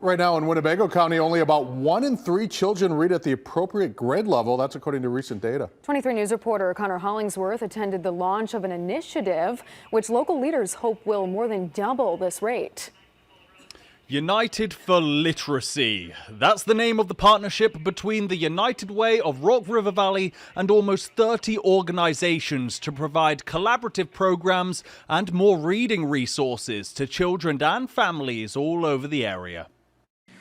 Right now in Winnebago County, only about 1 in 3 children read at the appropriate grade level. That's according to recent data. 23 News reporter Connor Hollingsworth attended the launch of an initiative which local leaders hope will more than double this rate. United for Literacy. That's the name of the partnership between the United Way of Rock River Valley and almost 30 organizations to provide collaborative programs and more reading resources to children and families all over the area.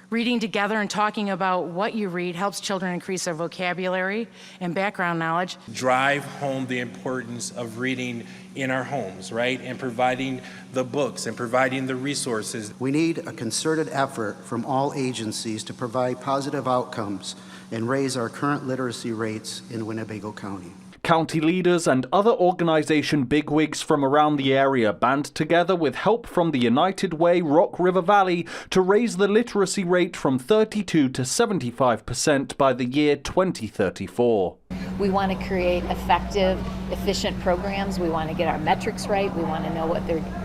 Reading together and talking about what you read helps children increase their vocabulary and background knowledge. Drive home the importance of reading in our homes, right? And providing the books and providing the resources. We need a concerted effort from all agencies to provide positive outcomes and raise our current literacy rates in Winnebago County. County leaders and other organization bigwigs from around the area band together with help from the United Way Rock River Valley to raise the literacy rate from 32 to 75% by the year 2034. We want to create effective, efficient programs. We want to get our metrics right. We want to know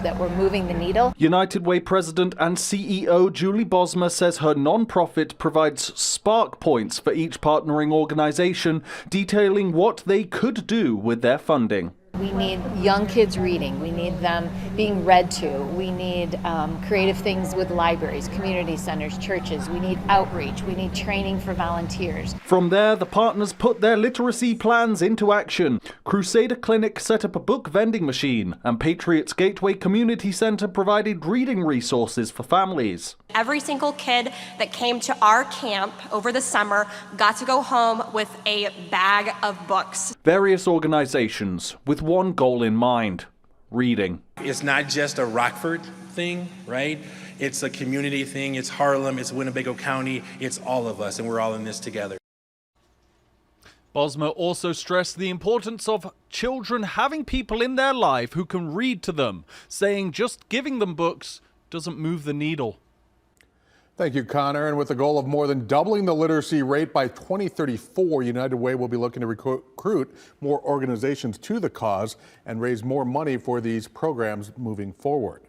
that we're moving the needle. United Way President and CEO Julie Bosma says her nonprofit provides spark points for each partnering organization, detailing what they could do with their funding. We need young kids reading. We need them being read to. We need creative things with libraries, community centers, churches. We need outreach. We need training for volunteers. From there, the partners put their literacy plans into action. Crusader Clinic set up a book vending machine, and Patriots Gateway Community Center provided reading resources for families. Every single kid that came to our camp over the summer got to go home with a bag of books. Various organizations with one goal in mind: reading. It's not just a Rockford thing, right? It's a community thing. It's Harlem, it's Winnebago County, it's all of us, and we're all in this together. Bosma also stressed the importance of children having people in their life who can read to them, saying just giving them books doesn't move the needle. Thank you, Connor. And with the goal of more than doubling the literacy rate by 2034, United Way will be looking to recruit more organizations to the cause and raise more money for these programs moving forward.